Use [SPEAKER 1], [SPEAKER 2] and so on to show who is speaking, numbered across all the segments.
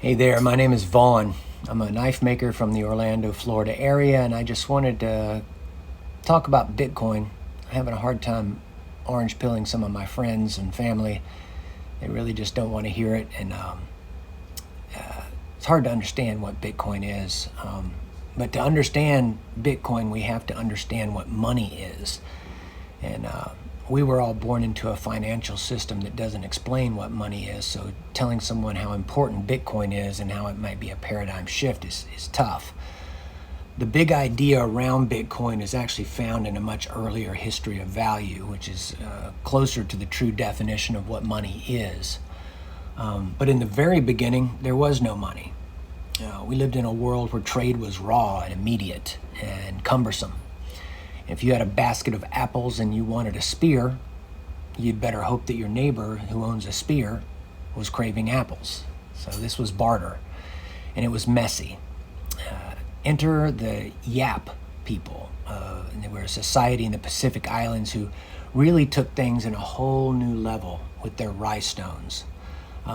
[SPEAKER 1] Hey there, my name is Vaughn. I'm a knife maker from the Orlando, Florida area, and I just wanted to talk about Bitcoin. I'm having a hard time orange pilling some of my friends and family. They really just don't want to hear it, and it's hard to understand what Bitcoin is. But to understand Bitcoin, we have to understand what money is. And we were all born into a financial system that doesn't explain what money is. So telling someone how important Bitcoin is and how it might be a paradigm shift is tough. The big idea around Bitcoin is actually found in a much earlier history of value, which is closer to the true definition of what money is. But in the very beginning, there was no money. We lived in a world where trade was raw and immediate and cumbersome. If you had a basket of apples and you wanted a spear, you'd better hope that your neighbor who owns a spear was craving apples. So this was barter, and it was messy. Enter the Yap people. They were a society in the Pacific Islands who really took things in a whole new level with their rice stones.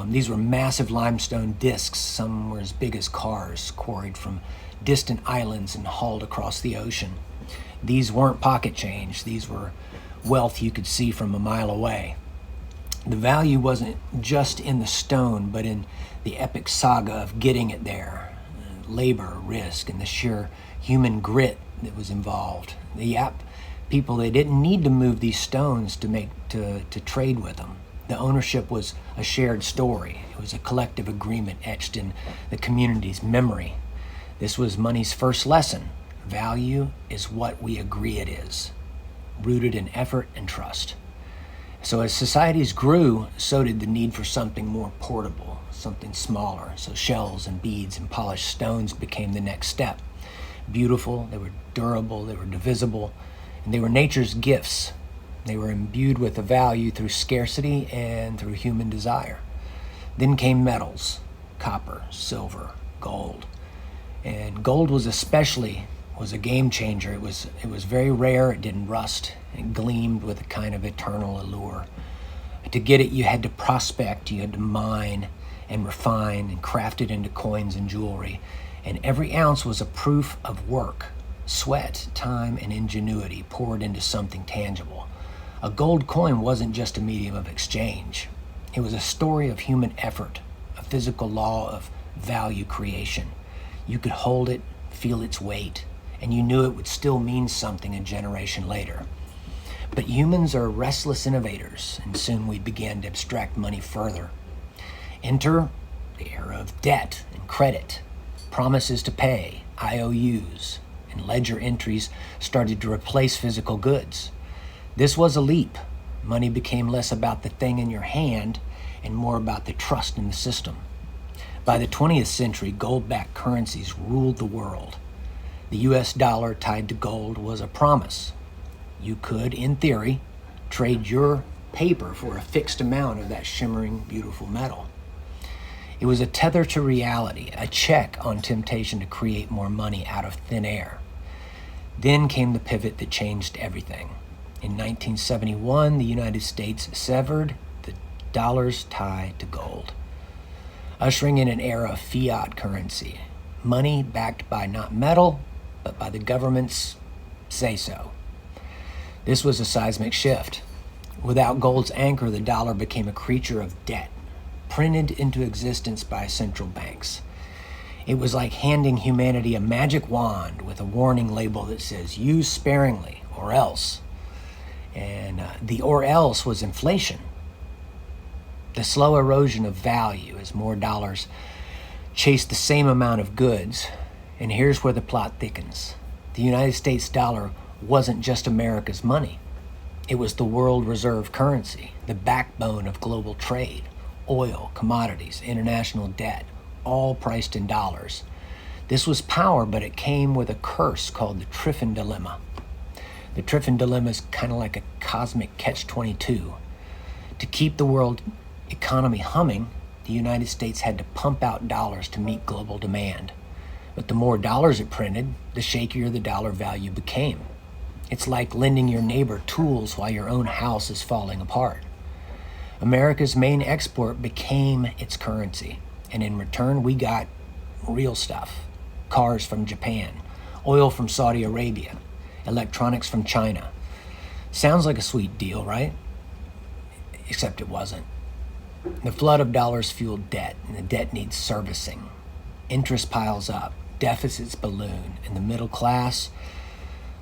[SPEAKER 1] These were massive limestone discs. Some were as big as cars, quarried from distant islands and hauled across the ocean. These weren't pocket change. These were wealth you could see from a mile away. The value wasn't just in the stone, but in the epic saga of getting it there. Labor, risk, and the sheer human grit that was involved. The Yap people, they didn't need to move these stones to trade with them. The ownership was a shared story. It was a collective agreement etched in the community's memory. This was money's first lesson. Value is what we agree it is, rooted in effort and trust. So as societies grew, so did the need for something more portable, something smaller. So shells and beads and polished stones became the next step. Beautiful, they were durable, they were divisible, and they were nature's gifts. They were imbued with a value through scarcity and through human desire. Then came metals, copper, silver, gold. And gold was a game changer. It was very rare. It didn't rust. It gleamed with a kind of eternal allure. To get it, you had to prospect, you had to mine and refine and craft it into coins and jewelry. And every ounce was a proof of work, sweat, time, and ingenuity poured into something tangible. A gold coin wasn't just a medium of exchange. It was a story of human effort, a physical law of value creation. You could hold it, feel its weight, and you knew it would still mean something a generation later. But humans are restless innovators, and soon we began to abstract money further. Enter the era of debt and credit, promises to pay, IOUs, and ledger entries started to replace physical goods. This was a leap. Money became less about the thing in your hand and more about the trust in the system. By the 20th century, gold-backed currencies ruled the world. The US dollar tied to gold was a promise. You could, in theory, trade your paper for a fixed amount of that shimmering, beautiful metal. It was a tether to reality, a check on temptation to create more money out of thin air. Then came the pivot that changed everything. In 1971, the United States severed the dollar's tie to gold, ushering in an era of fiat currency, money backed by not metal, but by the government's say-so. This was a seismic shift. Without gold's anchor, the dollar became a creature of debt, printed into existence by central banks. It was like handing humanity a magic wand with a warning label that says, use sparingly, or else. And the or else was inflation. The slow erosion of value as more dollars chased the same amount of goods. And here's where the plot thickens. The United States dollar wasn't just America's money. It was the world reserve currency, the backbone of global trade, oil, commodities, international debt, all priced in dollars. This was power, but it came with a curse called the Triffin Dilemma. The Triffin Dilemma is kind of like a cosmic catch-22. To keep the world economy humming, the United States had to pump out dollars to meet global demand. But the more dollars it printed, the shakier the dollar value became. It's like lending your neighbor tools while your own house is falling apart. America's main export became its currency. And in return, we got real stuff. Cars from Japan, oil from Saudi Arabia, electronics from China. Sounds like a sweet deal, right? Except it wasn't. The flood of dollars fueled debt, and the debt needs servicing. Interest piles up, deficits balloon, and the middle class,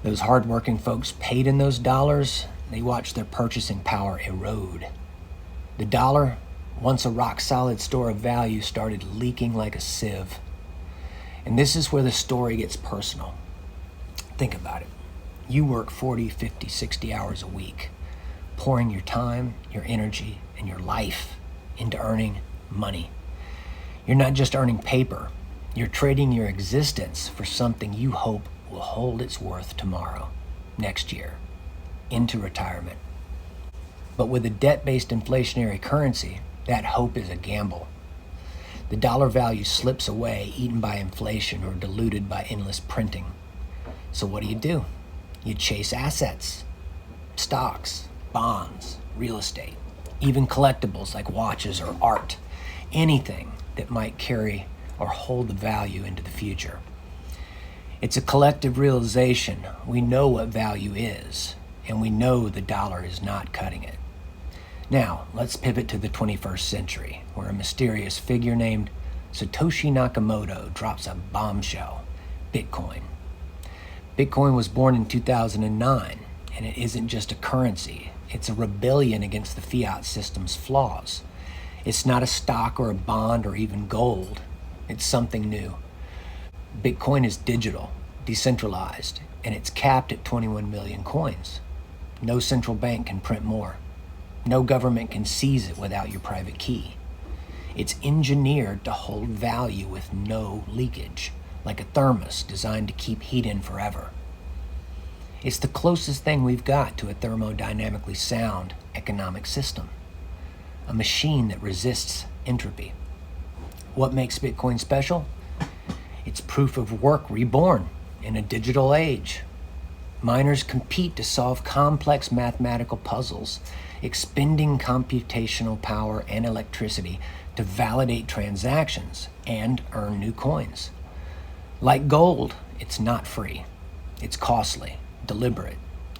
[SPEAKER 1] those hardworking folks paid in those dollars, they watch their purchasing power erode. The dollar, once a rock-solid store of value, started leaking like a sieve. And this is where the story gets personal. Think about it. You work 40, 50, 60 hours a week, pouring your time, your energy, and your life into earning money. You're not just earning paper. You're trading your existence for something you hope will hold its worth tomorrow, next year, into retirement. But with a debt-based inflationary currency, that hope is a gamble. The dollar value slips away, eaten by inflation or diluted by endless printing. So what do? You chase assets, stocks, bonds, real estate, even collectibles like watches or art, anything that might carry or hold the value into the future. It's a collective realization. We know what value is, and we know the dollar is not cutting it. Now, let's pivot to the 21st century, where a mysterious figure named Satoshi Nakamoto drops a bombshell: Bitcoin. Bitcoin was born in 2009, and it isn't just a currency. It's a rebellion against the fiat system's flaws. It's not a stock or a bond or even gold. It's something new. Bitcoin is digital, decentralized, and it's capped at 21 million coins. No central bank can print more. No government can seize it without your private key. It's engineered to hold value with no leakage, like a thermos designed to keep heat in forever. It's the closest thing we've got to a thermodynamically sound economic system, a machine that resists entropy. What makes Bitcoin special? It's proof of work reborn in a digital age. Miners compete to solve complex mathematical puzzles, expending computational power and electricity to validate transactions and earn new coins. Like gold, it's not free. It's costly, deliberate,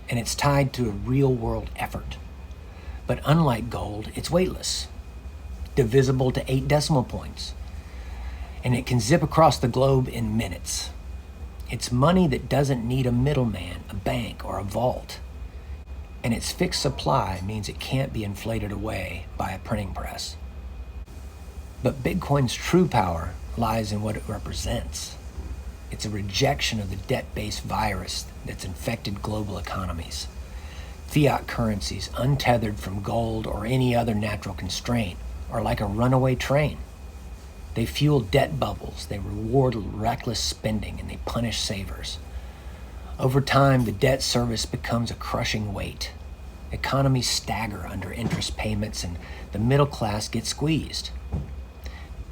[SPEAKER 1] and it's tied to a real-world effort. But unlike gold, it's weightless, divisible to 8 decimal points, and it can zip across the globe in minutes. It's money that doesn't need a middleman, a bank, or a vault. And its fixed supply means it can't be inflated away by a printing press. But Bitcoin's true power lies in what it represents. It's a rejection of the debt-based virus that's infected global economies. Fiat currencies, untethered from gold or any other natural constraint, are like a runaway train. They fuel debt bubbles, they reward reckless spending, and they punish savers. Over time, the debt service becomes a crushing weight. Economies stagger under interest payments, and the middle class gets squeezed.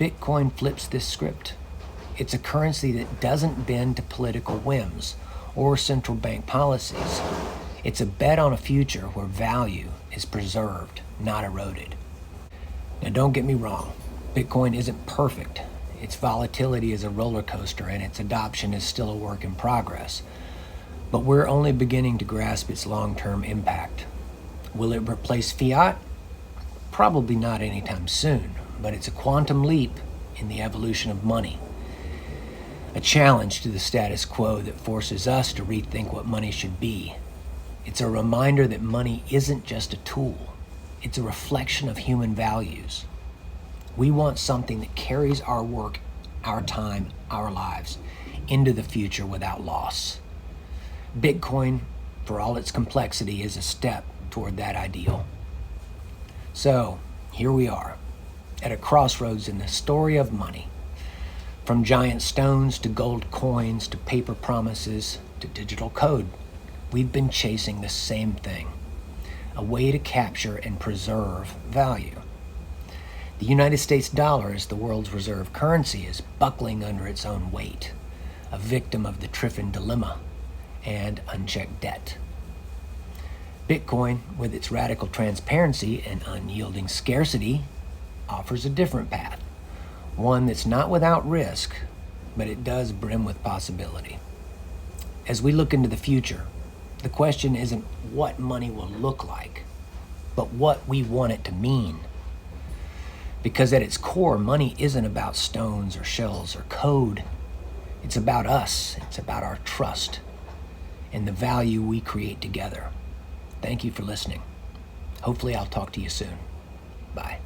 [SPEAKER 1] Bitcoin flips this script. It's a currency that doesn't bend to political whims or central bank policies. It's a bet on a future where value is preserved, not eroded. Now, don't get me wrong. Bitcoin isn't perfect. Its volatility is a roller coaster, and its adoption is still a work in progress. But we're only beginning to grasp its long-term impact. Will it replace fiat? Probably not anytime soon, but it's a quantum leap in the evolution of money. A challenge to the status quo that forces us to rethink what money should be. It's a reminder that money isn't just a tool. It's a reflection of human values. We want something that carries our work, our time, our lives into the future without loss. Bitcoin, for all its complexity, is a step toward that ideal. So, here we are, at a crossroads in the story of money. From giant stones to gold coins to paper promises to digital code, we've been chasing the same thing, a way to capture and preserve value. The United States dollar, as the world's reserve currency, is buckling under its own weight, a victim of the Triffin dilemma and unchecked debt. Bitcoin, with its radical transparency and unyielding scarcity, offers a different path, one that's not without risk, but it does brim with possibility. As we look into the future, the question isn't what money will look like, but what we want it to mean. Because at its core, money isn't about stones or shells or code. It's about us. It's about our trust and the value we create together. Thank you for listening. Hopefully I'll talk to you soon. Bye.